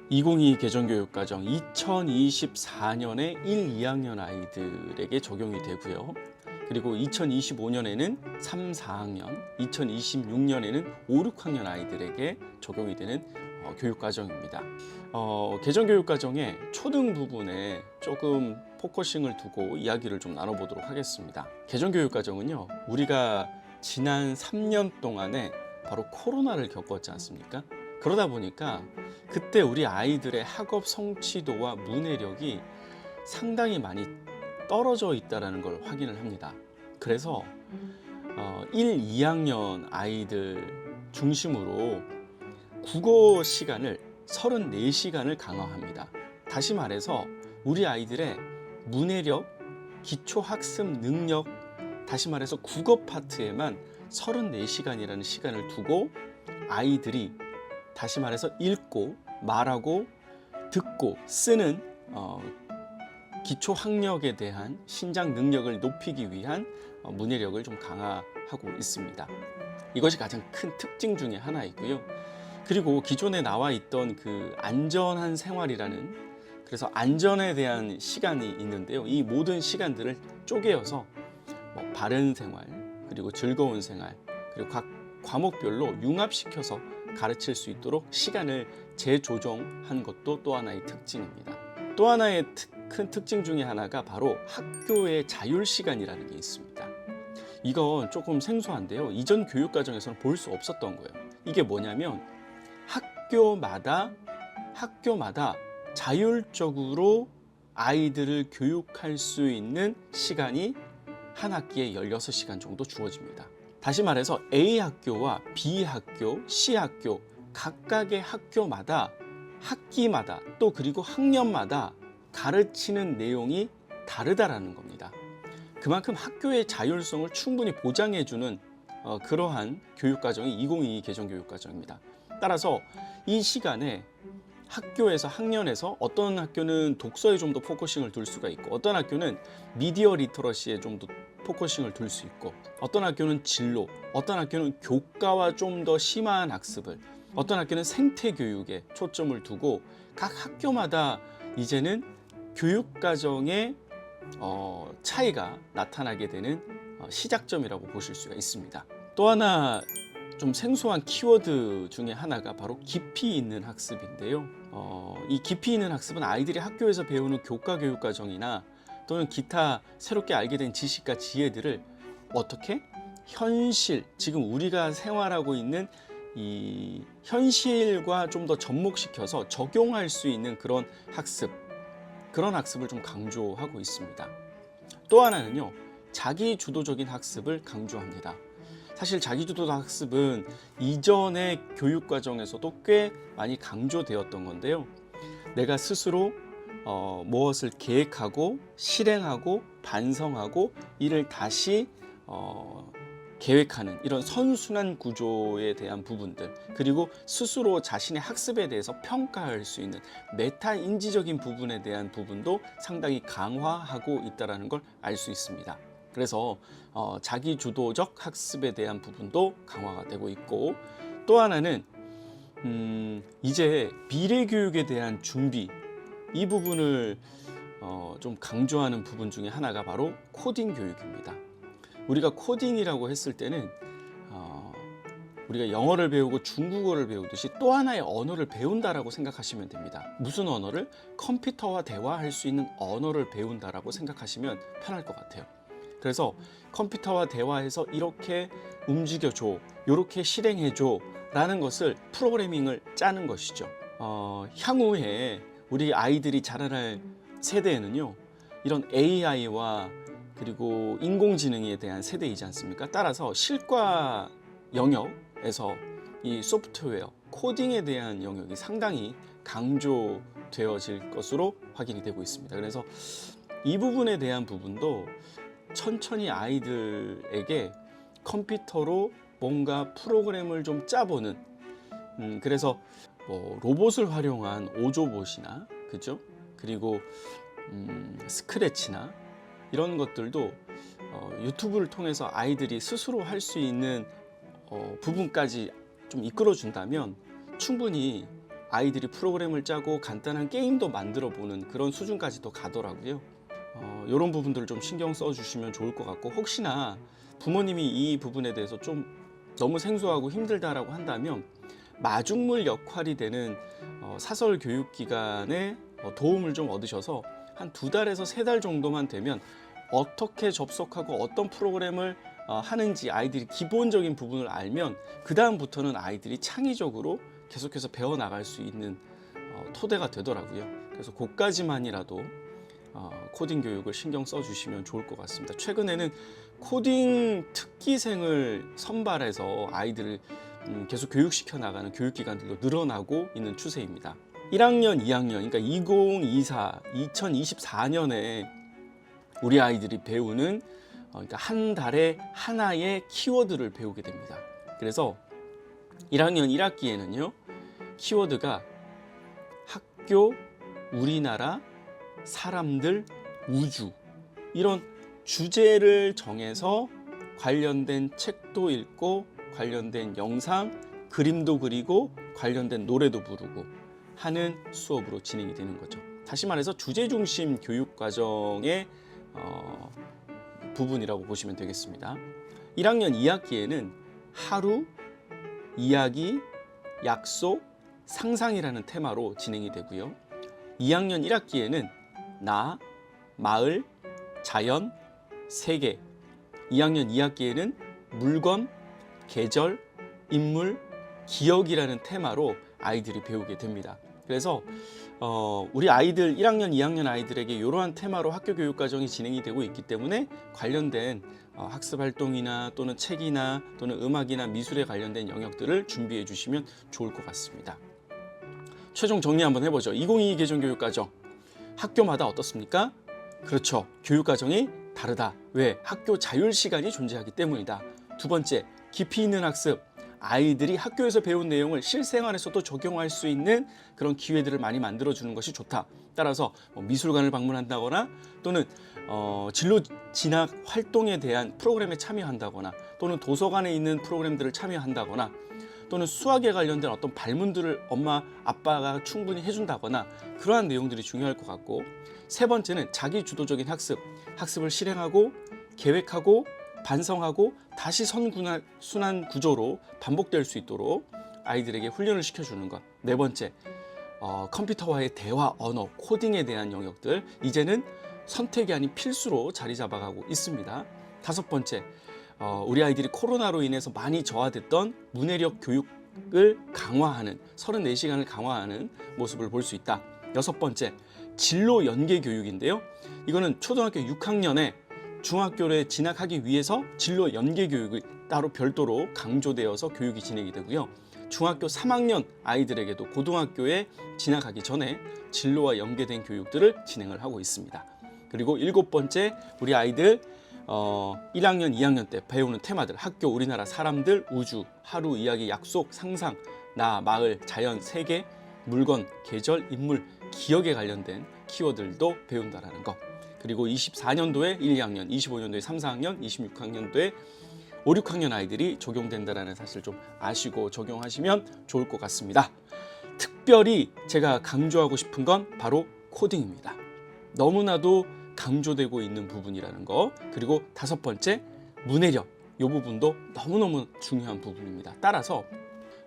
2022 개정교육과정 2024년에 1, 2학년 아이들에게 적용이 되고요. 그리고 2025년에는 3, 4학년, 2026년에는 5, 6학년 아이들에게 적용이 되는 교육과정입니다. 개정교육과정의 초등 부분에 조금 포커싱을 두고 이야기를 좀 나눠보도록 하겠습니다. 개정교육과정은요, 우리가 지난 3년 동안에 바로 코로나를 겪었지 않습니까? 그러다 보니까 그때 우리 아이들의 학업 성취도와 문해력이 상당히 많이 떨어져 있다는 걸 확인을 합니다. 그래서 1, 2학년 아이들 중심으로 국어 시간을 34시간을 강화합니다. 다시 말해서 우리 아이들의 문해력, 기초학습 능력, 다시 말해서 국어 파트에만 34시간이라는 시간을 두고 아이들이 다시 말해서 읽고 말하고 듣고 쓰는 기초 학력에 대한 신장 능력을 높이기 위한 문해력을 좀 강화하고 있습니다. 이것이 가장 큰 특징 중에 하나이고요. 그리고 기존에 나와 있던 그 안전한 생활이라는, 그래서 안전에 대한 시간이 있는데요. 이 모든 시간들을 쪼개어서 바른 생활, 그리고 즐거운 생활, 그리고 각 과목별로 융합시켜서 가르칠 수 있도록 시간을 재조정한 것도 또 하나의 특징입니다. 또 하나의 큰 특징 중에 하나가 바로 학교의 자율시간이라는 게 있습니다. 이건 조금 생소한데요. 이전 교육과정에서는 볼 수 없었던 거예요. 이게 뭐냐면 학교마다 자율적으로 아이들을 교육할 수 있는 시간이 한 학기에 16시간 정도 주어집니다. 다시 말해서 A 학교와 B 학교, C 학교 각각의 학교마다 학기마다 또 그리고 학년마다 가르치는 내용이 다르다라는 겁니다. 그만큼 학교의 자율성을 충분히 보장해주는 그러한 교육과정이 2022 개정교육과정입니다. 따라서 이 시간에 학교에서 학년에서 어떤 학교는 독서에 좀 더 포커싱을 둘 수가 있고, 어떤 학교는 미디어 리터러시에 좀 더 포커싱을 둘 수 있고, 어떤 학교는 진로, 어떤 학교는 교과와 좀 더 심화한 학습을, 어떤 학교는 생태교육에 초점을 두고 각 학교마다 이제는 교육과정의 차이가 나타나게 되는 시작점이라고 보실 수가 있습니다. 또 하나 좀 생소한 키워드 중에 하나가 바로 깊이 있는 학습인데요. 이 깊이 있는 학습은 아이들이 학교에서 배우는 교과 교육과정이나 또는 기타 새롭게 알게 된 지식과 지혜들을 어떻게 현실, 지금 우리가 생활하고 있는 이 현실과 좀 더 접목시켜서 적용할 수 있는 그런 학습을 좀 강조하고 있습니다. 또 하나는요, 자기 주도적인 학습을 강조합니다. 사실 자기주도 학습은 이전의 교육과정에서도 꽤 많이 강조되었던 건데요. 내가 스스로 무엇을 계획하고 실행하고 반성하고 이를 다시 계획하는 이런 선순환 구조에 대한 부분들, 그리고 스스로 자신의 학습에 대해서 평가할 수 있는 메타 인지적인 부분에 대한 부분도 상당히 강화하고 있다는 걸 알 수 있습니다. 그래서 자기 주도적 학습에 대한 부분도 강화가 되고 있고, 또 하나는 이제 미래 교육에 대한 준비, 이 부분을 좀 강조하는 부분 중에 하나가 바로 코딩 교육입니다. 우리가 코딩이라고 했을 때는 우리가 영어를 배우고 중국어를 배우듯이 또 하나의 언어를 배운다라고 생각하시면 됩니다. 무슨 언어를? 컴퓨터와 대화할 수 있는 언어를 배운다라고 생각하시면 편할 것 같아요. 그래서 컴퓨터와 대화해서 이렇게 움직여줘, 이렇게 실행해줘 라는 것을 프로그래밍을 짜는 것이죠. 향후에 우리 아이들이 자라날 세대에는요, 이런 AI와 그리고 인공지능에 대한 세대이지 않습니까? 따라서 실과 영역에서 이 소프트웨어, 코딩에 대한 영역이 상당히 강조되어질 것으로 확인이 되고 있습니다. 그래서 이 부분에 대한 부분도 천천히 아이들에게 컴퓨터로 뭔가 프로그램을 좀 짜보는, 그래서 로봇을 활용한 오조봇이나, 그죠? 그리고 스크래치나 이런 것들도 유튜브를 통해서 아이들이 스스로 할 수 있는 부분까지 좀 이끌어 준다면 충분히 아이들이 프로그램을 짜고 간단한 게임도 만들어 보는 그런 수준까지도 가더라고요. 이런 부분들을 좀 신경 써 주시면 좋을 것 같고, 혹시나 부모님이 이 부분에 대해서 좀 너무 생소하고 힘들다라고 한다면 마중물 역할이 되는 사설 교육기관에 도움을 좀 얻으셔서 한 2달에서 3달 정도만 되면 어떻게 접속하고 어떤 프로그램을 하는지 아이들이 기본적인 부분을 알면 그 다음부터는 아이들이 창의적으로 계속해서 배워나갈 수 있는 토대가 되더라고요. 그래서 그까지만이라도 코딩 교육을 신경 써주시면 좋을 것 같습니다. 최근에는 코딩 특기생을 선발해서 아이들을 계속 교육시켜 나가는 교육기관들도 늘어나고 있는 추세입니다. 1학년, 2학년, 그러니까 2024년에 우리 아이들이 배우는 그러니까 한 달에 하나의 키워드를 배우게 됩니다. 그래서 1학년 1학기에는요, 키워드가 학교, 우리나라, 사람들, 우주, 이런 주제를 정해서 관련된 책도 읽고 관련된 영상, 그림도 그리고 관련된 노래도 부르고 하는 수업으로 진행이 되는 거죠. 다시 말해서 주제 중심 교육 과정의 부분이라고 보시면 되겠습니다. 1학년 2학기에는 하루, 이야기, 약속, 상상이라는 테마로 진행이 되고요. 2학년 1학기에는 나, 마을, 자연, 세계. 2학년 2학기에는 물건, 계절, 인물, 기억이라는 테마로 아이들이 배우게 됩니다. 그래서 우리 아이들 1학년, 2학년 아이들에게 이러한 테마로 학교 교육 과정이 진행이 되고 있기 때문에 관련된 학습 활동이나 또는 책이나 또는 음악이나 미술에 관련된 영역들을 준비해 주시면 좋을 것 같습니다. 최종 정리 한번 해보죠. 2022 개정교육과정 학교마다 어떻습니까? 그렇죠. 교육과정이 다르다. 왜? 학교 자율시간이 존재하기 때문이다. 두 번째, 깊이 있는 학습. 아이들이 학교에서 배운 내용을 실생활에서도 적용할 수 있는 그런 기회들을 많이 만들어주는 것이 좋다. 따라서 미술관을 방문한다거나 또는 진로 진학 활동에 대한 프로그램에 참여한다거나 또는 도서관에 있는 프로그램들을 참여한다거나 또는 수학에 관련된 어떤 발문들을 엄마, 아빠가 충분히 해준다거나 그러한 내용들이 중요할 것 같고, 세 번째는 자기 주도적인 학습, 학습을 실행하고 계획하고 반성하고 다시 선순환 구조로 반복될 수 있도록 아이들에게 훈련을 시켜주는 것. 네 번째, 컴퓨터와의 대화, 언어, 코딩에 대한 영역들 이제는 선택이 아닌 필수로 자리 잡아가고 있습니다. 다섯 번째, 우리 아이들이 코로나로 인해서 많이 저하됐던 문해력 교육을 강화하는 34시간을 강화하는 모습을 볼 수 있다. 여섯 번째, 진로 연계 교육인데요. 이거는 초등학교 6학년에 중학교에 진학하기 위해서 진로 연계 교육이 따로 별도로 강조되어서 교육이 진행이 되고요. 중학교 3학년 아이들에게도 고등학교에 진학하기 전에 진로와 연계된 교육들을 진행을 하고 있습니다. 그리고 일곱 번째, 우리 아이들 1학년, 2학년 때 배우는 테마들, 학교, 우리나라, 사람들, 우주, 하루, 이야기, 약속, 상상, 나, 마을, 자연, 세계, 물건, 계절, 인물, 기억에 관련된 키워드들도 배운다라는 것. 그리고 24년도에 1, 2학년, 25년도에 3, 4학년, 26학년도에 5, 6학년 아이들이 적용된다는 사실 좀 아시고 적용하시면 좋을 것 같습니다. 특별히 제가 강조하고 싶은 건 바로 코딩입니다. 너무나도 강조되고 있는 부분이라는 거. 그리고 다섯 번째, 문해력. 이 부분도 너무너무 중요한 부분입니다. 따라서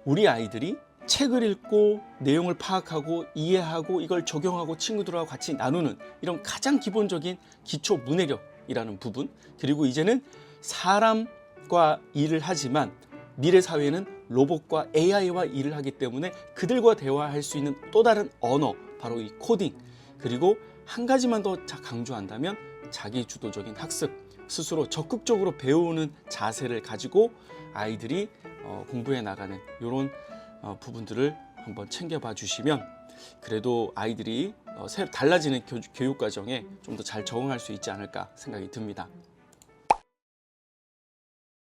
우리 아이들이 책을 읽고 내용을 파악하고 이해하고 이걸 적용하고 친구들하고 같이 나누는 이런 가장 기본적인 기초 문해력이라는 부분, 그리고 이제는 사람과 일을 하지만 미래 사회는 로봇과 AI와 일을 하기 때문에 그들과 대화할 수 있는 또 다른 언어, 바로 이 코딩. 그리고 한 가지만 더 강조한다면 자기 주도적인 학습, 스스로 적극적으로 배우는 자세를 가지고 아이들이 공부해 나가는 이런 부분들을 한번 챙겨봐 주시면 그래도 아이들이 달라지는 교육 과정에 좀 더 잘 적응할 수 있지 않을까 생각이 듭니다.